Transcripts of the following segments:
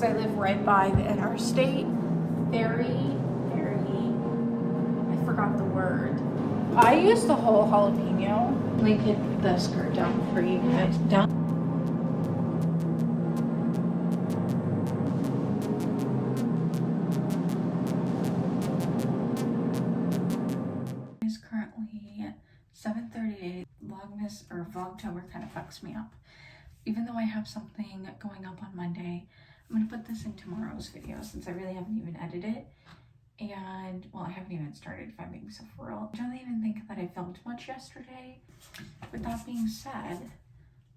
I live right by the interstate. Very, I forgot the word. I use the whole jalapeno. Link the skirt down for you guys. Down. It's currently 7:38. Vlogmas or Vlogtober kind of fucks me up. Even though I have something going up on Monday, I'm gonna put this in tomorrow's video since I really haven't even edited it. And, well, I haven't even started, if I'm being so for real. I don't even think that I filmed much yesterday. With that being said,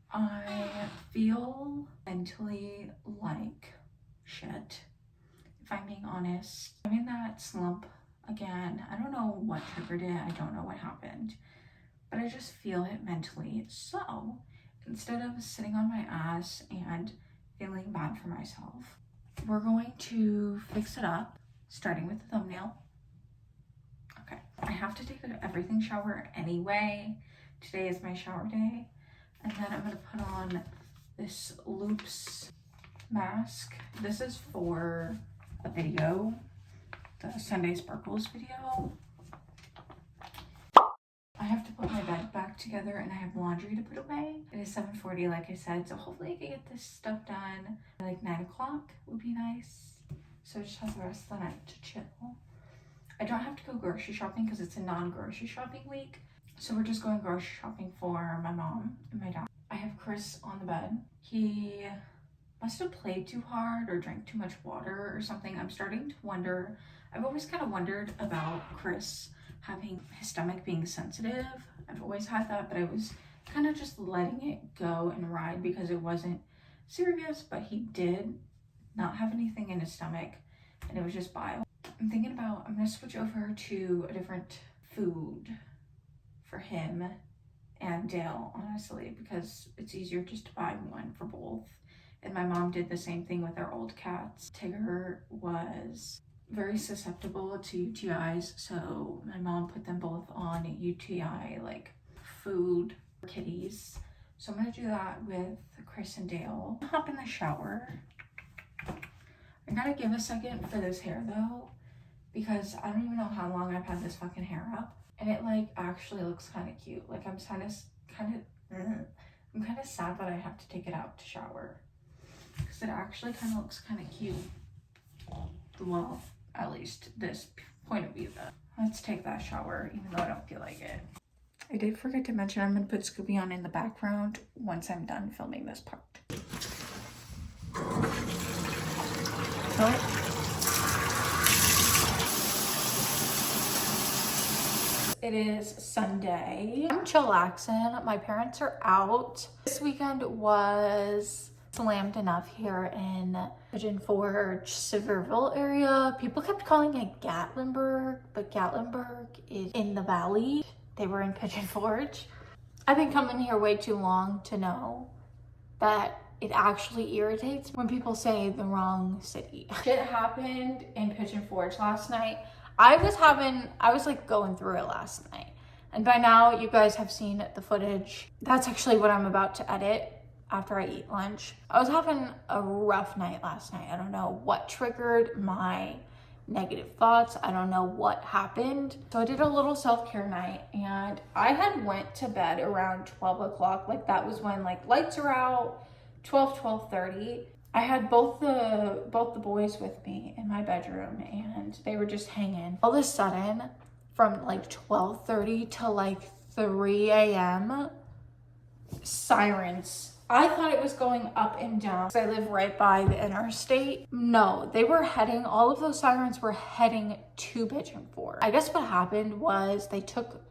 I feel mentally like shit, if I'm being honest. I'm in that slump again. I don't know what triggered it. I don't know what happened. But I just feel it mentally. So, instead of sitting on my ass and feeling bad for myself, we're going to fix it up. Starting with the thumbnail. Okay, I have to take an everything shower anyway. Today is my shower day. And then I'm gonna put on this Loops mask. This is for a video, the Sunday Sparkles video. I have to put my bed back together and I have laundry to put away. It is 7:40, like I said, so hopefully I can get this stuff done by like 9 o'clock would be nice. So I just have the rest of the night to chill. I don't have to go grocery shopping because it's a non-grocery shopping week. So we're just going grocery shopping for my mom and my dad. I have Chris on the bed. He must have played too hard or drank too much water or something. I'm starting to wonder. I've always kind of wondered about Chris having his stomach being sensitive. I've always had that, but I was kind of just letting it go and ride because it wasn't serious, but he did not have anything in his stomach and it was just bile. I'm thinking about, I'm gonna switch over to a different food for him and Dale, honestly, because it's easier just to buy one for both. And my mom did the same thing with our old cats. Tigger was very susceptible to UTIs, so my mom put them both on UTI like food for kitties. So I'm gonna do that with Chris and Dale. I'll hop in the shower. I gotta give a second for this hair though, because I don't even know how long I've had this fucking hair up, and it like actually looks kind of cute. Like I'm kind of sad that I have to take it out to shower, because it actually kind of looks kind of cute. Well, at least this point of view though. Let's take that shower, even though I don't feel like it. I did forget to mention I'm gonna put Scooby on in the background once I'm done filming this part. It is Sunday. I'm chillaxing. My parents are out. This weekend was slammed enough here in Pigeon Forge, Sevierville area. People kept calling it Gatlinburg, but Gatlinburg is in the valley. They were in Pigeon Forge. I've been coming here way too long to know that it actually irritates when people say the wrong city. Shit happened in Pigeon Forge last night. I was like going through it last night. And by now you guys have seen the footage. That's actually what I'm about to edit after I eat lunch. I was having a rough night last night. I don't know what triggered my negative thoughts. I don't know what happened. So I did a little self-care night and I had went to bed around 12 o'clock. Like that was when like lights are out. 12:30. I had both the boys with me in my bedroom and they were just hanging. All of a sudden, from like 12:30 to like 3 a.m, sirens. I thought it was going up and down. I live right by the interstate. No, they were heading, all of those sirens were heading to Pigeon Forge. I guess what happened was they took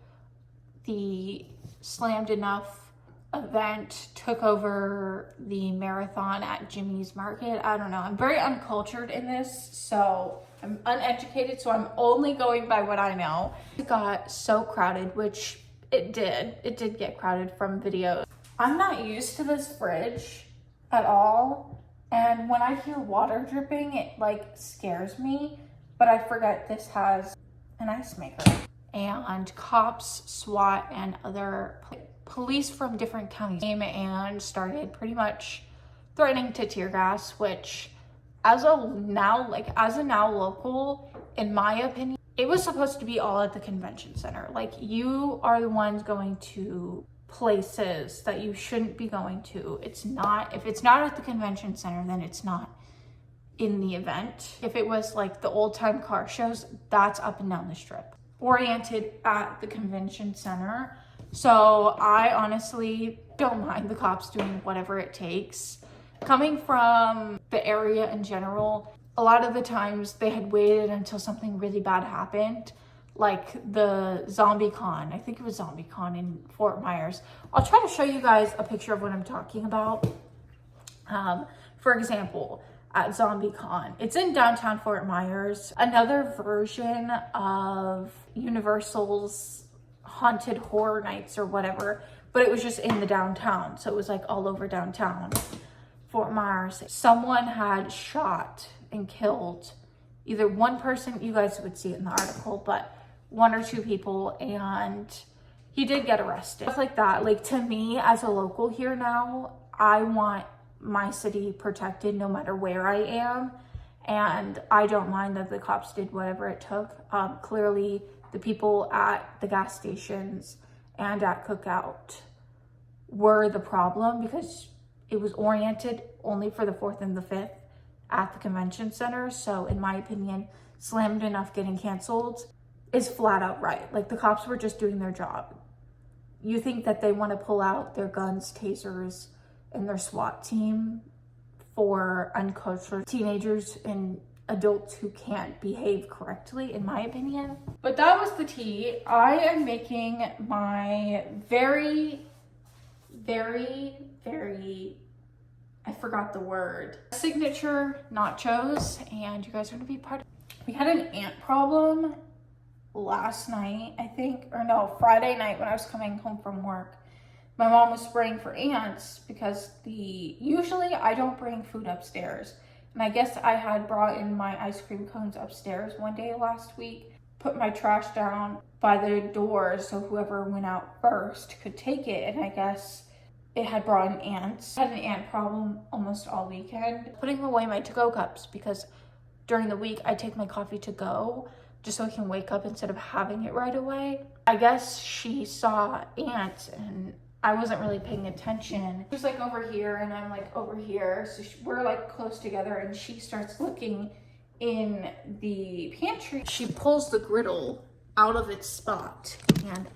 the Slammed Enough event, took over the marathon at Jimmy's Market. I don't know. I'm very uncultured in this, so I'm uneducated, so I'm only going by what I know. It got so crowded, which it did. It did get crowded from videos. I'm not used to this fridge at all, and when I hear water dripping, it like scares me, but I forget this has an ice maker. And cops, SWAT, and other police from different counties came and started pretty much threatening to tear gas, which as a now local, in my opinion, it was supposed to be all at the convention center. Like, you are the ones going to places that you shouldn't be going to. It's not, if it's not at the convention center, then it's not in the event. If it was like the old time car shows, that's up and down the strip, oriented at the convention center. So I honestly don't mind the cops doing whatever it takes. Coming from the area in general, a lot of the times they had waited until something really bad happened, like the Zombie Con. I think it was Zombie Con in Fort Myers. I'll try to show you guys a picture of what I'm talking about. For example, at Zombie Con, it's in downtown Fort Myers, another version of Universal's Haunted Horror Nights or whatever, but it was just in the downtown. So it was like all over downtown Fort Myers. Someone had shot and killed either one person, you guys would see it in the article, but one or two people, and he did get arrested. Stuff like that. Like, to me as a local here now, I want my city protected no matter where I am, and I don't mind that the cops did whatever it took. Clearly the people at the gas stations and at Cookout were the problem, because it was oriented only for the 4th and the 5th at the convention center. So in my opinion, Slammed Enough getting canceled is flat out right. Like, the cops were just doing their job. You think that they want to pull out their guns, tasers, and their SWAT team for uncultured teenagers and adults who can't behave correctly, in my opinion. But that was the tea. I am making my very, I forgot the word, signature nachos, and you guys are gonna be part of it. We had an ant problem last night, I think, or no, Friday night when I was coming home from work. My mom was spraying for ants because usually I don't bring food upstairs. And I guess I had brought in my ice cream cones upstairs one day last week, put my trash down by the door so whoever went out first could take it. And I guess it had brought in ants. I had an ant problem almost all weekend. Putting away my to-go cups, because during the week I take my coffee to go just so I can wake up instead of having it right away. I guess she saw ants and I wasn't really paying attention. She was like over here and I'm like over here. So we're like close together, and she starts looking in the pantry. She pulls the griddle out of its spot, and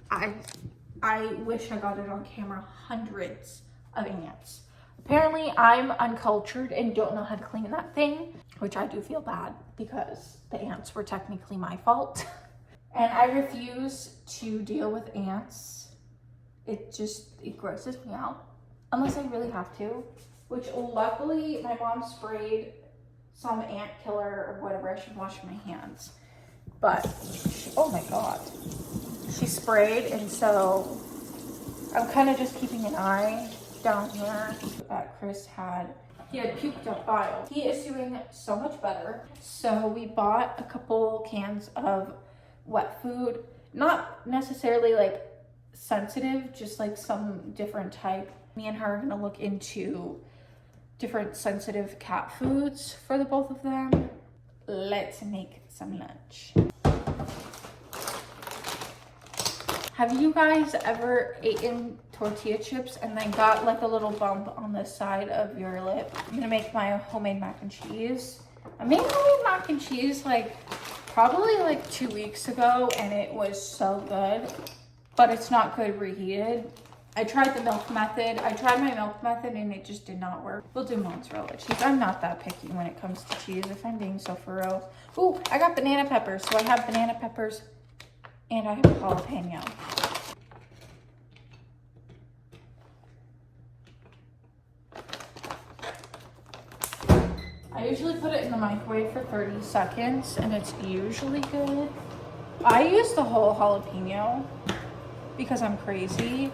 I wish I got it on camera. Hundreds of ants. Apparently I'm uncultured and don't know how to clean that thing, which I do feel bad because the ants were technically my fault. And I refuse to deal with ants. It grosses me out unless I really have to, which luckily my mom sprayed some ant killer or whatever. I should wash my hands, but oh my God, she sprayed, and so I'm kind of just keeping an eye down here. Chris had puked up bile. He is doing so much better. So we bought a couple cans of wet food, not necessarily like sensitive, just like some different type. Me and her are gonna look into different sensitive cat foods for the both of them. Let's make some lunch. Have you guys ever eaten tortilla chips and then got like a little bump on the side of your lip? I'm gonna make my homemade mac and cheese. I made homemade mac and cheese like probably like 2 weeks ago, and it was so good, but it's not good reheated. I tried the milk method. I tried my milk method and it just did not work. We'll do mozzarella cheese. I'm not that picky when it comes to cheese, if I'm being so for real. Ooh, I got banana peppers. So I have banana peppers and I have jalapeno. I usually put it in the microwave for 30 seconds and it's usually good. I use the whole jalapeno because I'm crazy.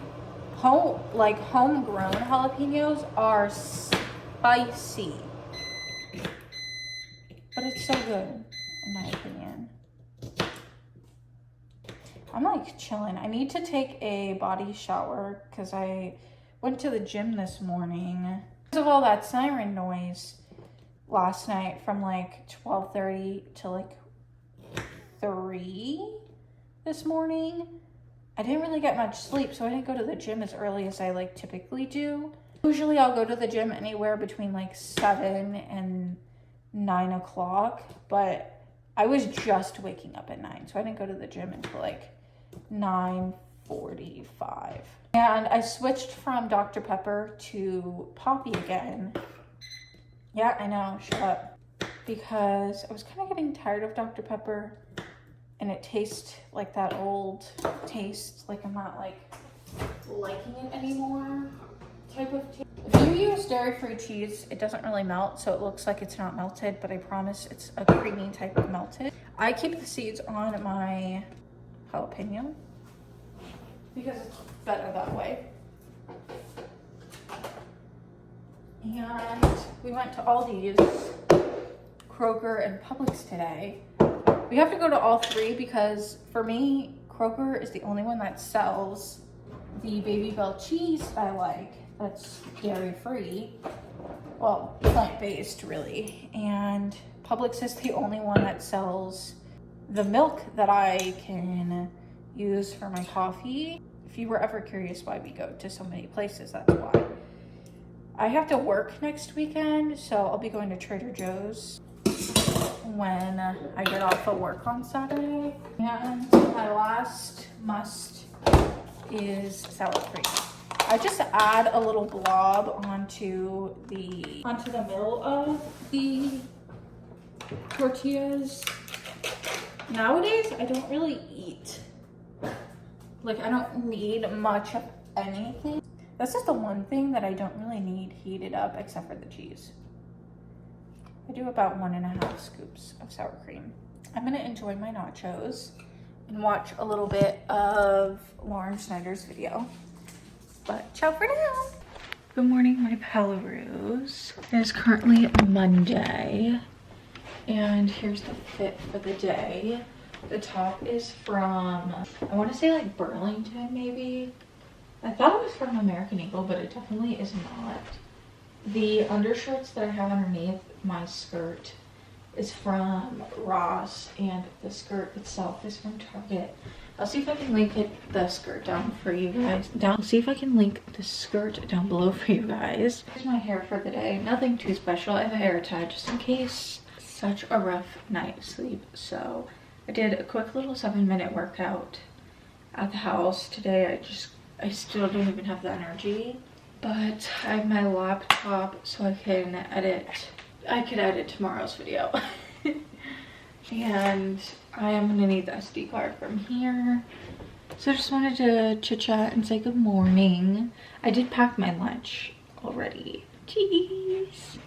Homegrown jalapenos are spicy, but it's so good in my opinion. I'm like chilling. I need to take a body shower because I went to the gym this morning. Because of all that siren noise, last night from like 12:30 to like 3 this morning. I didn't really get much sleep, so I didn't go to the gym as early as I like typically do. Usually I'll go to the gym anywhere between like 7 and 9 o'clock, but I was just waking up at 9, so I didn't go to the gym until like 9:45. And I switched from Dr. Pepper to Poppy again. Yeah, I know, shut up. Because I was kind of getting tired of Dr. Pepper, and it tastes like that old taste, like I'm not like liking it anymore type of taste. If you use dairy-free cheese, it doesn't really melt, so it looks like it's not melted, but I promise it's a creamy type of melted. I keep the seeds on my jalapeno because it's better that way. And we went to Aldi's, Kroger, and Publix today. We have to go to all three because for me, Kroger is the only one that sells the Baby Bell cheese I like. That's dairy-free. Well, plant-based really. And Publix is the only one that sells the milk that I can use for my coffee. If you were ever curious why we go to so many places, that's why. I have to work next weekend, so I'll be going to Trader Joe's when I get off of work on Saturday. And my last must is sour cream. I just add a little blob onto the middle of the tortillas. Nowadays, I don't really eat. Like, I don't need much of anything. That's just the one thing that I don't really need heated up except for the cheese. I do about 1.5 scoops of sour cream. I'm gonna enjoy my nachos and watch a little bit of Lauren Schneider's video. But ciao for now. Good morning, my Palaroos. It is currently Monday, and here's the fit for the day. The top is from, I want to say like Burlington maybe. I thought it was from American Eagle, but it definitely is not. The undershirts that I have underneath my skirt is from Ross, and the skirt itself is from Target. I'll see if I can link the skirt down for you guys. I'll see if I can link the skirt down below for you guys. Here's my hair for the day. Nothing too special. I have a hair tie just in case. Such a rough night's sleep. So I did a quick little 7-minute workout at the house today. I still don't even have the energy. But I have my laptop so I can edit. I could edit tomorrow's video. And I am gonna need the SD card from here. So I just wanted to chit chat and say good morning. I did pack my lunch already. Jeez.